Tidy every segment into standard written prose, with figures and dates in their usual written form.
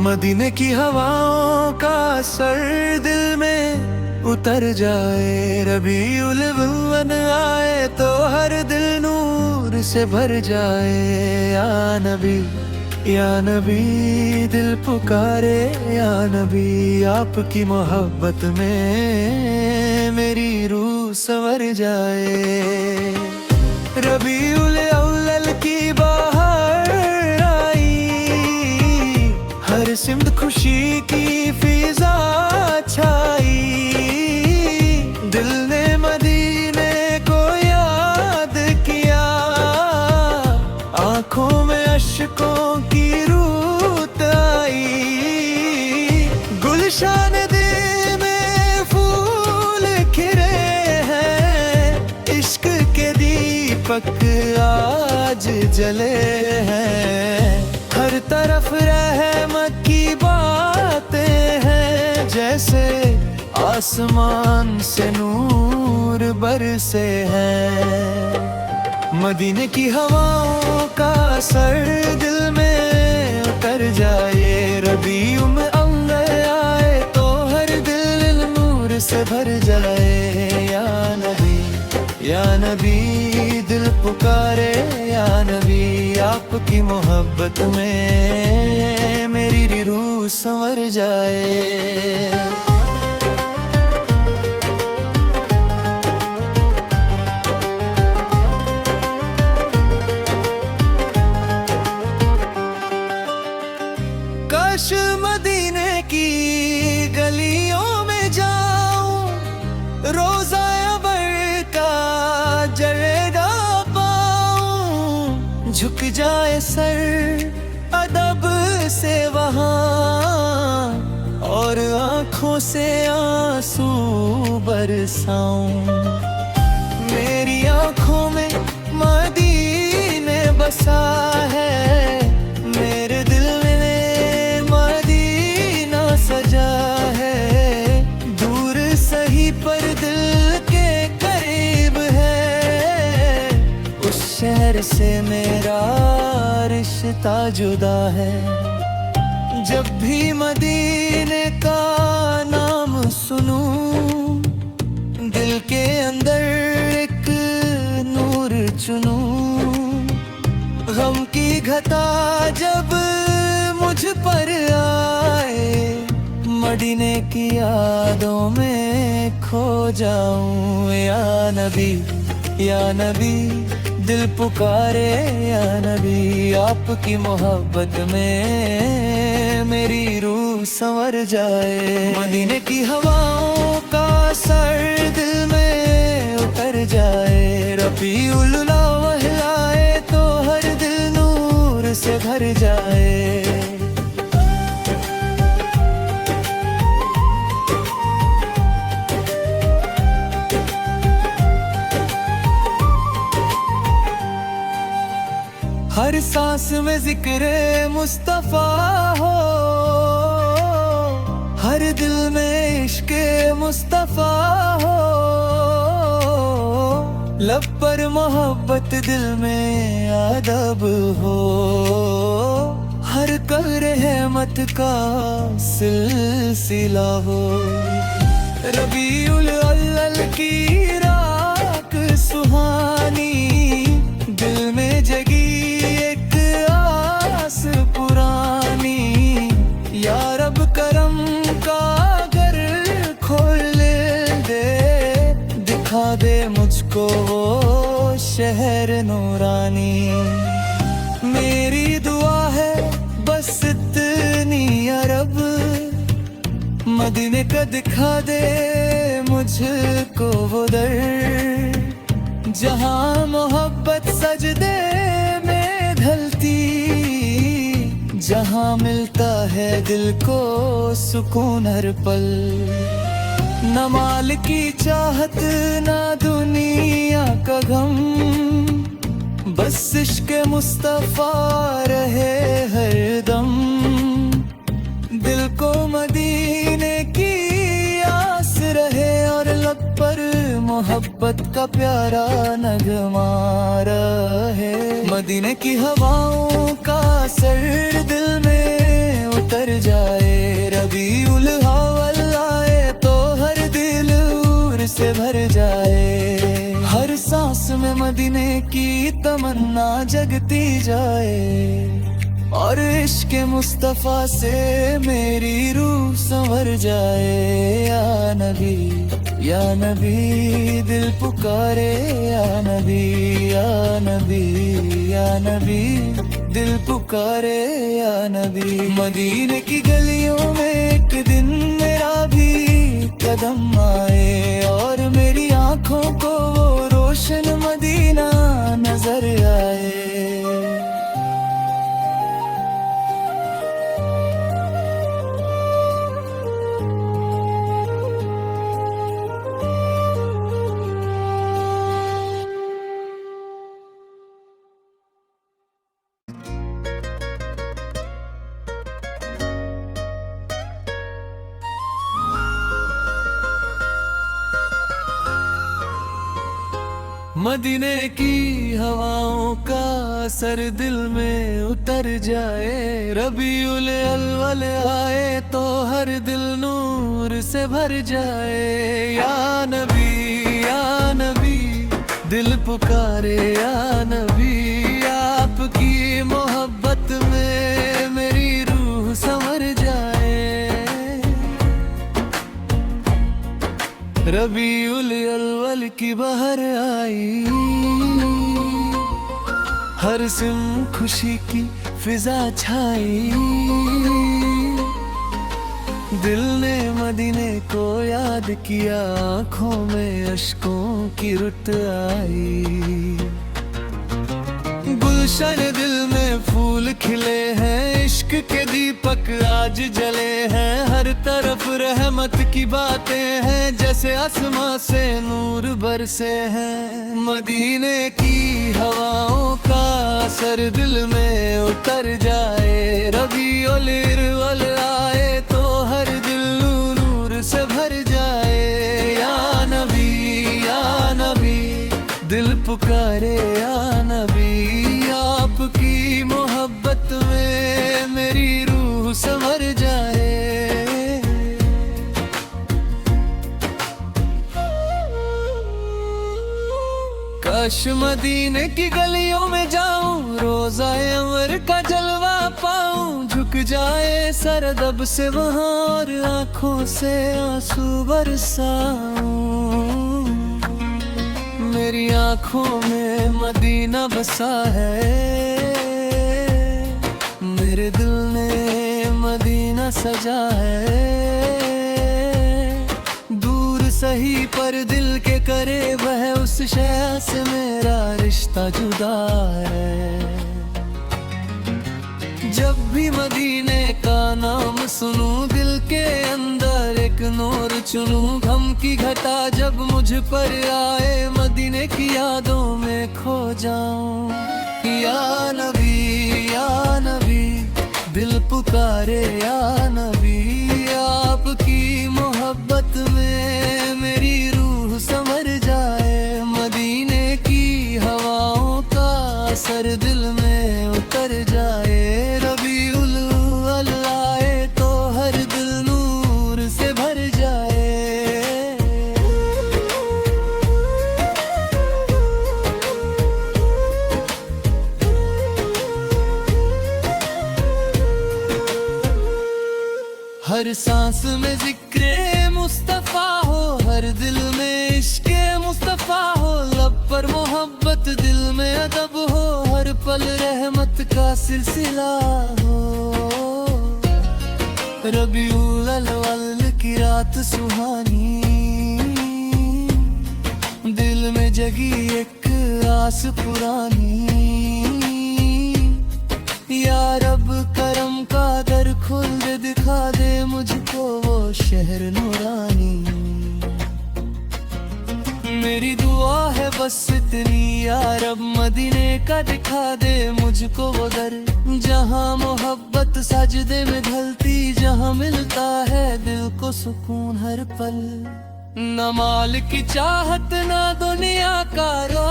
मदीने की हवाओं का असर दिल में उतर जाए, रबीउल अव्वल आए तो हर दिल नूर से भर जाए। या नबी दिल पुकारे, या नबी आपकी मोहब्बत में मेरी रूह संवर जाए। रबीउल अव्वल की बहार आई, हर सिमत खुशी की फिजा छाई। दिल ने मदीने को याद किया, आंखों में अश्कों की रूत आई। गुलशान दिल में फूल खिले हैं, इश्क के दीपक आज जले हैं। हर तरफ रहमत की बातें हैं, जैसे आसमान से नूर बरसे हैं। मदीने की हवाओं का असर दिल में उतर जाए, रबीउल अव्वल आए तो हर दिल नूर से भर जाए। या नबी दिल पुकारे, या नबी आपकी मोहब्बत में मेरी रूह संवर जाए। काश मदीने की गलियों में जाऊं, रोजा अबर का जलेगा पाऊं। झुक जाए सर अदब से वहां, और आंखों से आंसू बरसाऊं। मेरी आंखों में मदीने बसा है, मेरे दिल में मदीना सजा है। दूर सही पर दिल के करीब है, उस शहर से मेरा रिश्ता जुदा है। जब भी मदीने का नाम सुनूं, दिल के अंदर एक नूर चुनूं। गम की घटा जब मुझ पर आए, मदीने की यादों में खो जाऊं। या नबी दिल पुकारे, या नबी आपकी मोहब्बत में मेरी रूह संवर जाए। मदीने की हवाओं का असर दिल में उतर जाए, रबीउल अव्वल आए तो हर दिल नूर से भर जाए। हर सांस में जिक्र मुस्तफा हो, हर दिल में इश्क मुस्तफा हो। लब पर मोहब्बत दिल में अदब हो, हर कर रहमत का सिलसिला हो। रबीउल अव्वल की रात सुहानी, दिल में जगी एक आस पुरानी। या रब करम का घर खोल दे, दिखा दे मुझको वो शहर नूरानी। मेरी दुआ है बस इतनी या रब, मदीने का दिखा दे मुझको वो दर, जहां मोहब्बत सजदे में ढलती, जहां मिलता है दिल को सुकून हर पल। न माल की चाहत न दुनिया का गम, बस इश्क मुस्तफा रहे हर दम। दिल को मदीने की आस रहे और लब पर मोहब्बत का प्यारा नगमा है। मदीने की हवाओं का असर दिल में उतर जाए, रबीउल अव्वल आए तो हर दिल नूर से भर जाए। हर सांस में मदीने की तमन्ना जगती जाए, और इश्क मुस्तफा से मेरी रूह संवर जाए। या नबी दिल पुकारे, या नबी, या नबी, या नबी दिल पुकारे, या नबी। मदीने की गलियों में एक दिन मेरा भी कदम आए, और मेरी आंखों को वो रोशन मदीना नजर आए। मदीने की हवाओं का असर दिल में उतर जाए, रबीउल अव्वल आए तो हर दिल नूर से भर जाए। या नबी, या नबी दिल पुकारे, या नबी आपकी मोहब्बत में मेरी रूह संवर जाए। रबीउल अव्वल की बहर आई, हर सिम खुशी की फिजा छाई। दिल ने मदीने को याद किया, आंखों में अश्कों की रुत आई। गुलशन दिल में फूल खिले हैं, इश्क के दीपक आज जले हैं। हर तरफ रहमत की बातें हैं, जैसे आसमां से नूर बरसे हैं। मदीने की हवाओं का असर दिल में उतर जाए, रबीउल अव्वल आए तो हर दिल नूर से भर जाए। या नबी, या नबी दिल पुकारे, या नबी आपकी मोहब्बत में मेरी रूह संवर जाए। काश मदीने की गलियों में जाऊं, रोज़ा अंवर का जलवा पाऊं। झुक जाए सर अदब से वहां, और आंखों से आंसू बरसाऊं। मेरी आंखों में मदीना बसा है, मेरे दिल ने मदीना सजा है। दूर सही पर दिल के करे वह, उस शय से मेरा रिश्ता जुदा है। जब भी मदीने का नाम सुनूं, दिल के अंदर एक नूर चुनूं। गम की घटा जब मुझ पर आए, मदीने की यादों में खो जाऊं। या नबी, या नबी दिल पुकारे, या नबी आपकी मोहब्बत में मेरी रूह संवर जाए। मदीने की हवाओं का असर दिल में उतर जाए, रबीउल अव्वल आए तो हर दिल नूर से भर जाए। हर सांस में जिक्रे मुस्तफा हो, हर दिल में इश्के मुस्तफा हो। लब पर मोहब्बत दिल में अदब हो, हर पल रहमत का सिलसिला हो। रबीउल अव्वल की रात सुहानी, दिल में जगी एक आस पुरानी। या रब करम का दर खोल दे, दिखा दे मुझको वो शहर नूरानी। मेरी दुआ है बस इतनी, या रब मदीने का दिखा दे मुझको वो दर, जहाँ मोहब्बत सजदे में ढलती, जहाँ मिलता है दिल को सुकून हर पल। न माल की चाहत न दुनिया का रौब,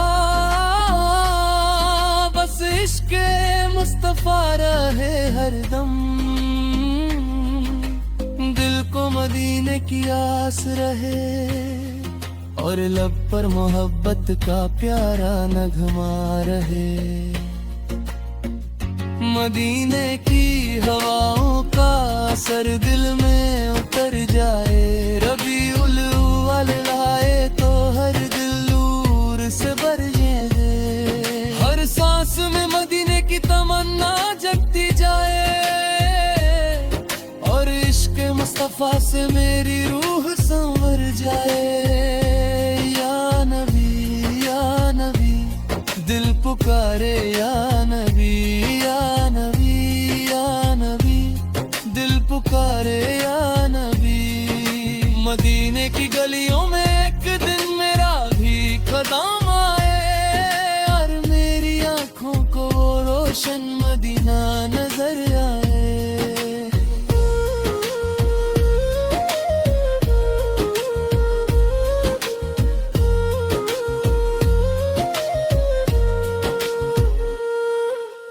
बस इश्क मुस्तफा रहे हरदम। दिल को मदीने की आस रहे और लब पर मोहब्बत का प्यारा नगमा रहे। मदीने की हवाओं का असर दिल में उतर जाए, रबीउल अव्वल आए तो हर दिल नूर से भर जाए। हर सांस में मदीने की तमन्ना जगती जाए और इश्क मुस्तफा से मेरी रूह संवर जाए। या नबी दिल पुकारे, या नबी दिल पुकारे, या नबी। मदीने की गलियों में एक दिन मेरा भी कदम आए और मेरी आंखों को रोशन मदीना नजर आए।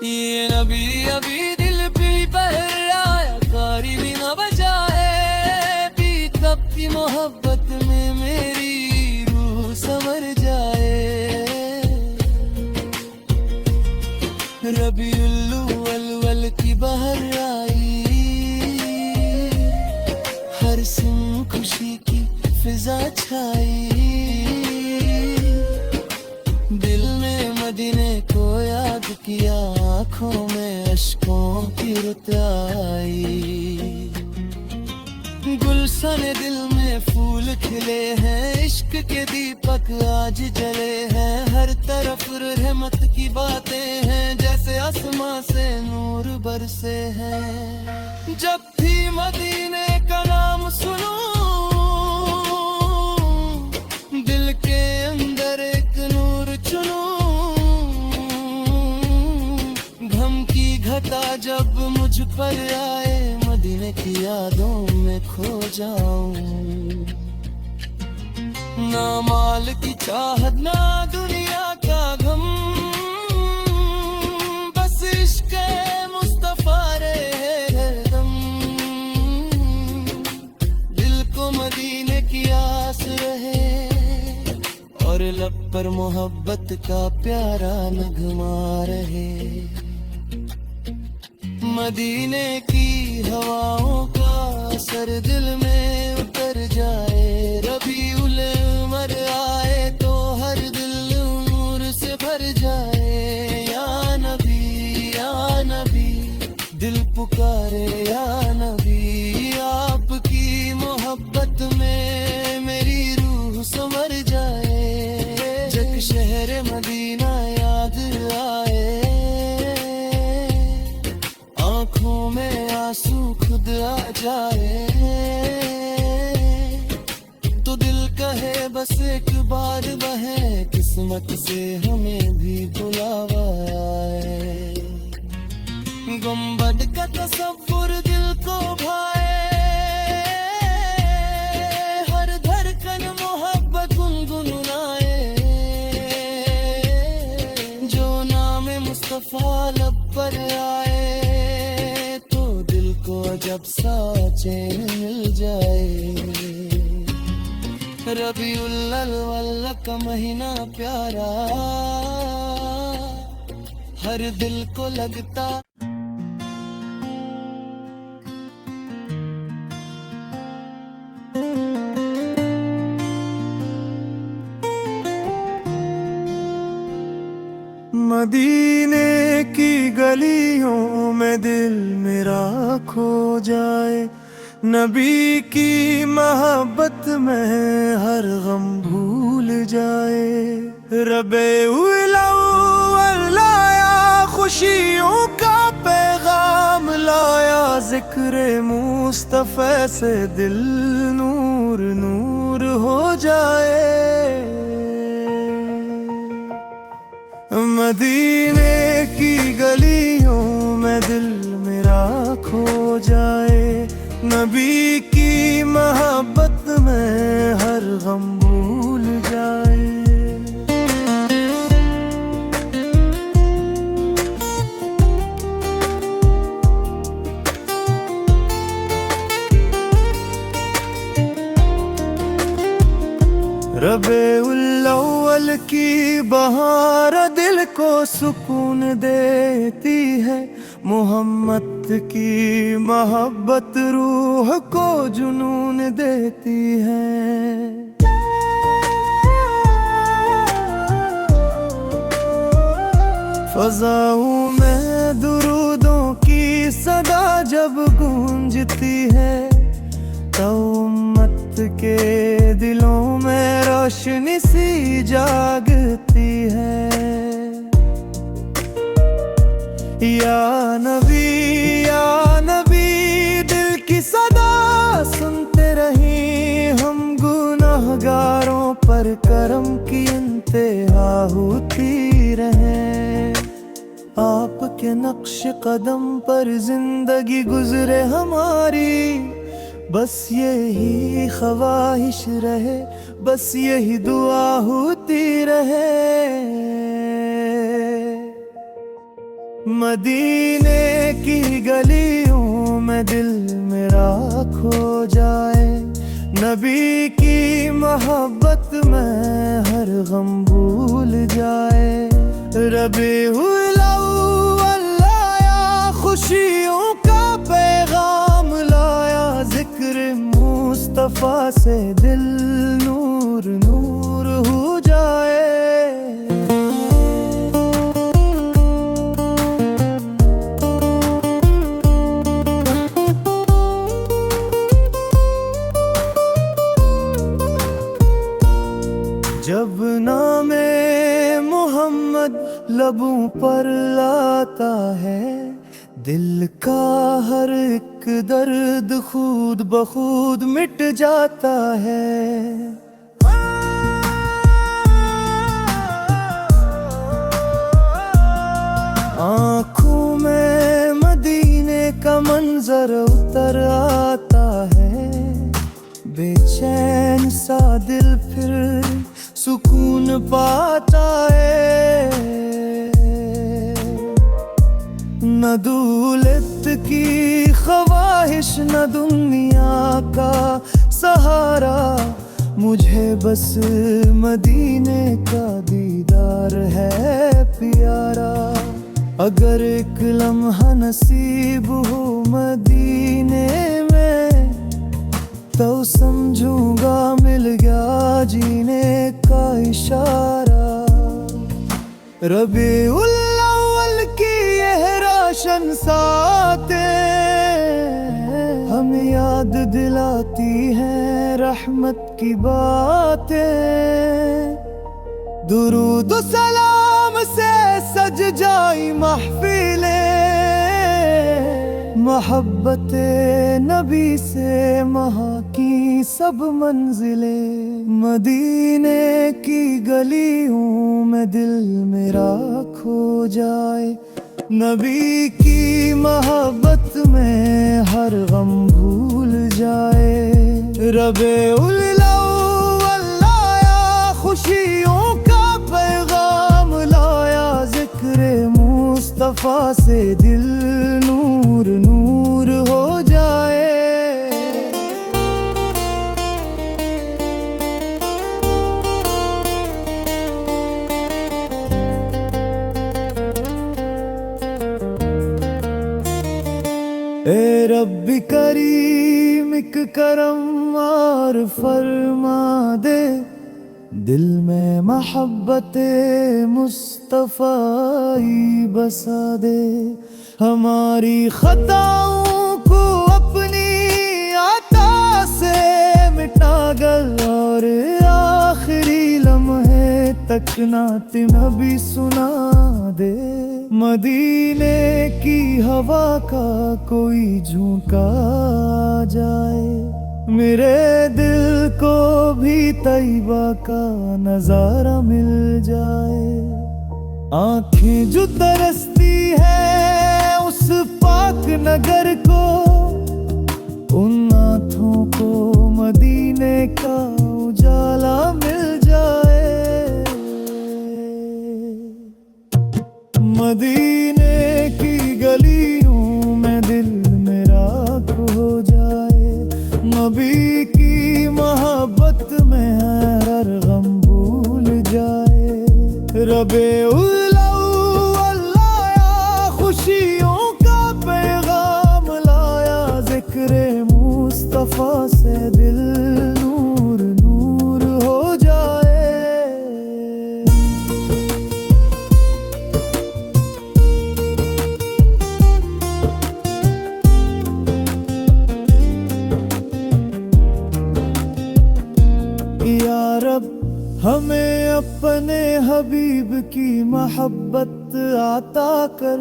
ये नबी अभी दिल भी बहराया, कारी भी न बजाए, भी तब की मोहब्बत में मेरी रूह संवर जाए। रबीउल अव्वल की बहर आई, हर सिम खुशी की फिजा छाई। दिल में मदीने को याद किया, आँखों में अश्कों की रुत आई। गुलशन दिल में फूल खिले हैं, इश्क के दीपक आज जले हैं। हर तरफ रहमत की बातें हैं, जैसे आसमां से नूर बरसे हैं। जब भी मदीने का नाम सुनूं, दिल के अंदर एक नूर चुनूं। गम की घटा जब मुझ पर आए, मदीने की यादों में खो जाऊं। ना माल की चाहत ना दुनिया का गम, बस इश्क मुस्तफा रहे हरदम। दिल को मदीने की आस रहे और लब पर मोहब्बत का प्यारा नगमा रहे। मदीने की हवाओं का असर दिल में उतर जाए, रबीउल अव्वल आए तो हर दिल नूर से भर जाए। या नबी दिल पुकारे, या नबी आपकी मोहब्बत में मेरी रूह संवर जाए। जग शहर मदीना याद आए, आँखों में आंसू खुद आ जाए, तो दिल कहे बस एक बार बहे, किस्मत से हमें भी बुलावा आए। गुंबद का तसव्वुर दिल को भाए, हर धड़कन मोहब्बत गुनगुनाए। जो नाम मुस्तफा लब पर आए, जब सा चैन मिल जाए। रबीउल अव्वल का महीना प्यारा, हर दिल को लगता। मदीने की गलियों में दिल मेरा खो जाए, नबी की मोहब्बत में हर गम भूल जाए। रबीउल अव्वल लाया खुशियों का पैगाम, लाया जिक्र मुस्तफा से दिल नूर नूर हो जाए। मदीने की गलियों में दिल मेरा खो जाए, नबी की मोहब्बत में हर गम भूल जाए। रबीउल अव्वल की बहार दिल को सुकून देती है, मोहम्मद की मोहब्बत रूह को जुनून देती है। फ़ज़ाओं में दुरूदों की सदा जब गूंजती है, तो उम्मत के दिलों में रोशनी सी जागती है। या नबी दिल की सदा सुनते रहीं, हम गुनाहगारों पर करम की इंतहा होती रहे। आपके नक्श कदम पर जिंदगी गुजरे हमारी, बस यही ख्वाहिश रहे, बस यही दुआ होती रहे। मदीने की गलियों में दिल मेरा खो जाए, नबी की मोहब्बत में हर गम भूल जाए। रबीउल अव्वल लाया खुशियों का पैगाम लाया, जिक्र मुस्तफा से दिल नूर नूर हो जाए। जब नामे मोहम्मद लबों पर लाता है, दिल का हर एक दर्द खुद बखुद मिट जाता है। आँखों में मदीने का मंजर उतर आता है, बेचैन सा दिल फिर सुकून पाता है। न दौलत की ख्वाहिश न दुनिया का सहारा, मुझे बस मदीने का दीदार है प्यारा। अगर एक लम्हा नसीब हो मदीने में, तो समझूंगा मिल गया जीने का इशारा। रबीउल अव्वल की यह रोशन सातें हमें याद दिलाती हैं रहमत की बातें। दुरूद सलाम से सज जाई महफिलें, मोहब्बत नबी से महा की सब मंजिलें। मदीने की गलियों में दिल मेरा खो जाए, नबी की मोहब्बत में हर गम भूल जाए। रबीउल अव्वल लाया खुशियों का पैगाम लाया, जिक्र मुस्तफा से दिल नूर नूर हो जाए। ए रब्बी करीम एक करम और फरमा दे, दिल में मोहब्बत मुस्तफाई बसा दे। हमारी खताओं को अपनी अता से मिटा कर, और आखिरी लम्हे तक नात नबी सुना दे। मदीने की हवा का कोई झोंका जाए, मेरे दिल को भी तैयबा का नजारा मिल जाए। आंखें जो तरसती है उस पाक नगर को, उन आँखों को मदीने का उजाला रबीउल अव्वल लाया, खुशियों का पैगाम लाया, जिक्र मुस्तफा से दिल नूर नूर हो जाए। या रब हमें अपने हबीब की मोहब्बत आता कर,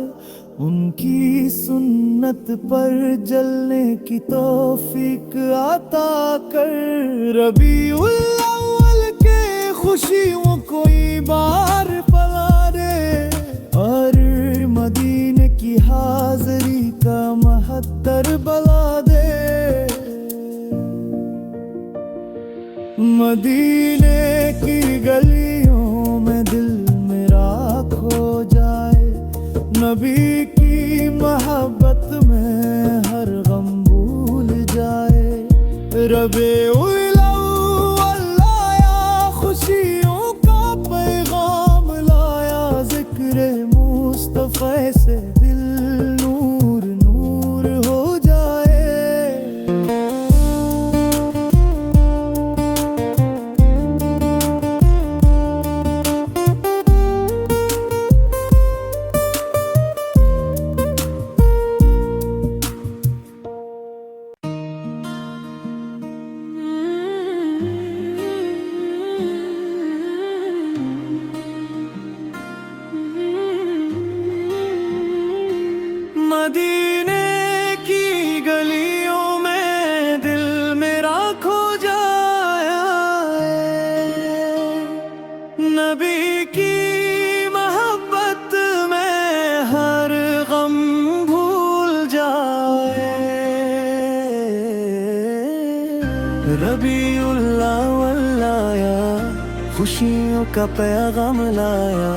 उनकी सुन्नत पर जलने की तौफीक आता कर। रबीउल अव्वल के खुशियों कोई बार फैला दे, और मदीने की हाज़री का महत्तर बला दे। मदीने की गलियों में दिल मेरा खो जाए, नबी की मोहब्बत में हर गम भूल जाए। रबीउल अव्वल लाया, खुशियों का पैगाम लाया, जिक्र मुस्तफा से दिल नूर नूर हो जाए। मदीने की गलियों में दिल मेरा खो जाया है, नबी की मोहब्बत में हर गम भूल जाए। रबीउल अव्वल लाया, खुशियों का पैगाम लाया,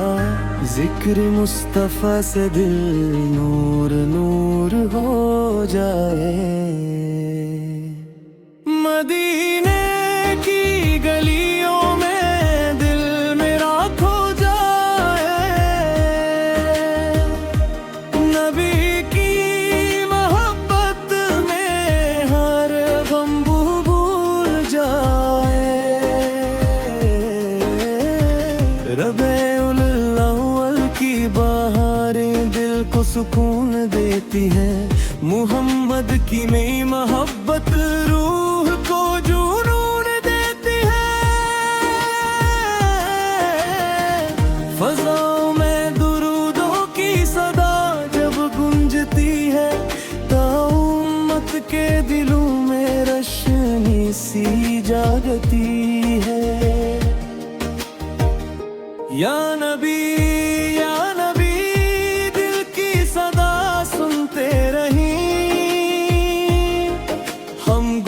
जिक्र मुस्तफा से दिल नूर नूर हो जाए। मदीने की गलियों में दिल मेरा खो जाए, नबी की मोहब्बत में हर गम भूल जाए। रबीउल बहारें दिल को सुकून देती है, मुहम्मद की नई मोहब्बत रूह को जुनून देती है। फज़ाओं में दुरूदों की सदा जब गूंजती है, ता उम्मत के दिलों में रोशनी सी जागती है। या नबी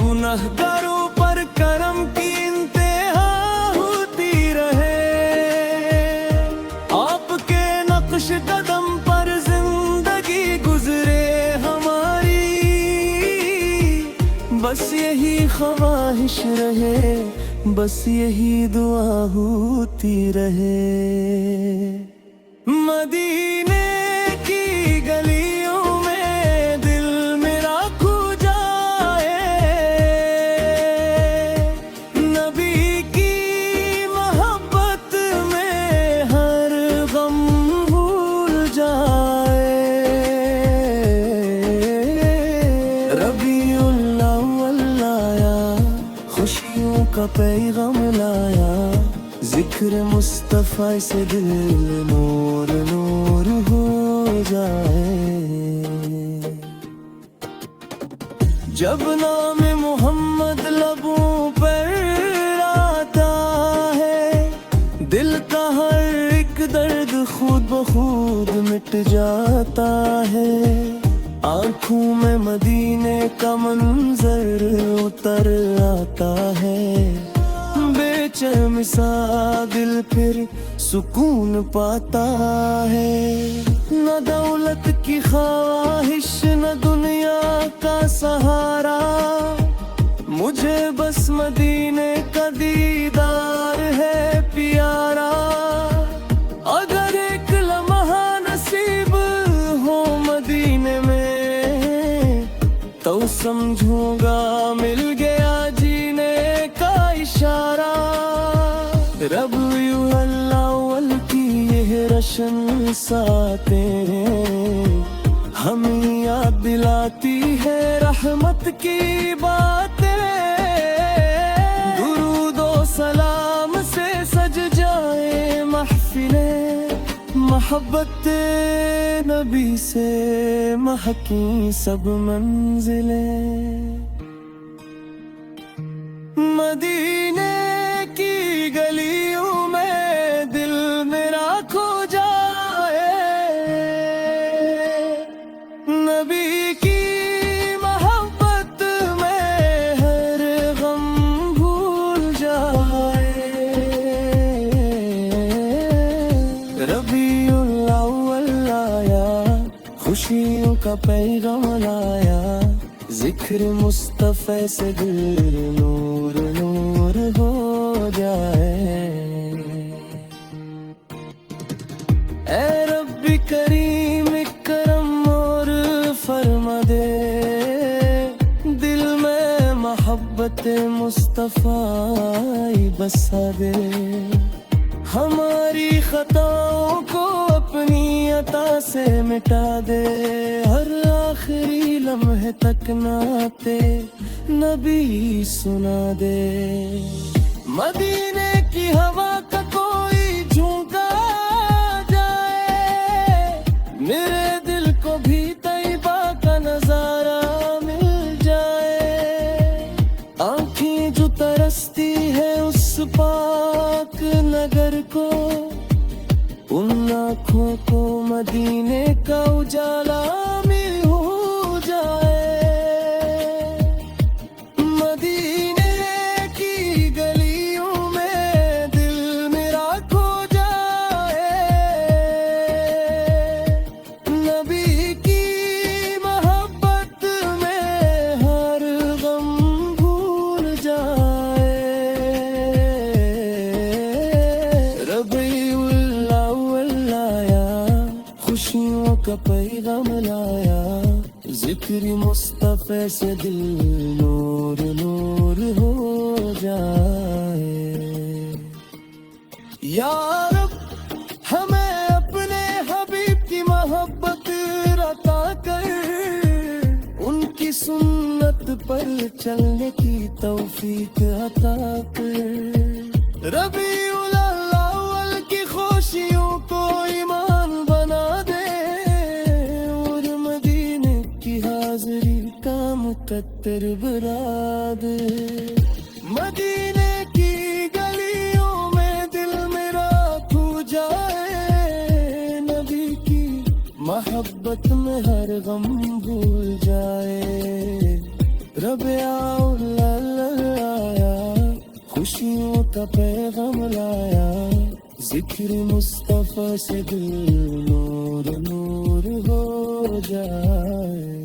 गुनहगारों पर करम की इंतहा होती रहे, आपके नक्श कदम पर जिंदगी गुजरे हमारी, बस यही ख्वाहिश रहे, बस यही दुआ होती रहे। मदीने की गलियों में दिल मेरा खो जाए, नबी की मोहब्बत में हर गम भूल जाए। रबीउल अव्वल लाया, खुशियों का पैगाम लाया, जिक्र मुस्तफा से दिल नूर नूर हो जाए। जब नाम मोहम्मद लबों पर आता है, दिल का हर एक दर्द खुद ब खुद मिट जाता है। आँखों में मदीने का मंजर उतर आता है, बेचैन सा दिल फिर सुकून पाता है। न दौलत की ख्वाहिश न दुनिया का सहारा, मुझे बस मदीने का दीदार है प्यारा। अगर रबीउल अव्वल की ये रोशन सातें हमें याद दिलाती है रहमत की बातें। दुरूदो सलाम से सज जाए महफिलें, मोहब्बत नबी से महकी सब मंजिलें। मदीने की गलियों में दिल मेरा खो जाए, नबी की मोहब्बत में हर गम भूल जाए। रबीउल अव्वल आया, खुशियों का पैगाम लाया, जिक्र मुस्तफ़ा से दिल नूर नूर हो जाए। ऐ रब्बी करीम करम और फरमा दे, दिल में मोहब्बत मुस्तफ़ा बसा दे। हमारी खताओं को अपनी अता से मिटा दे, हर आखिरी लम्हे तक नाते नबी सुना दे। मदीने की हवा का कोई झोंका जाए, मेरे दिल को भी तैबा का नजारा मिल जाए। आँखें जो तरसती है उस पाक नगर को, उन आँखों को मदीने का उजाला मिल हो जाए। मदीने की गलियों में दिल मेरा खो जाए, नबी की मोहब्बत में हर गम भूल जाए। रबीउल अव्वल आया, खुशियों का पैगाम लाया, जिक्र मुस्तफ़ा से दिल नूर नूर हो जाए। या रब हमें अपने हबीब की मोहब्बत अता कर, उनकी सुन्नत पर चलने की तौफीक अता कर। रबीउल अव्वल की खुशियों को ईमान बना दे, और मदीने की हाज़री का मुकद्दर बना दे। मदीने की गलियों में दिल मेरा खो जाए, नबी की मोहब्बत में हर गम भूल जाए। रबीउल अव्वल आया, खुशियों का पैगाम लाया, जिक्र मुस्तफ़ा से दिल नूर नूर हो जाए।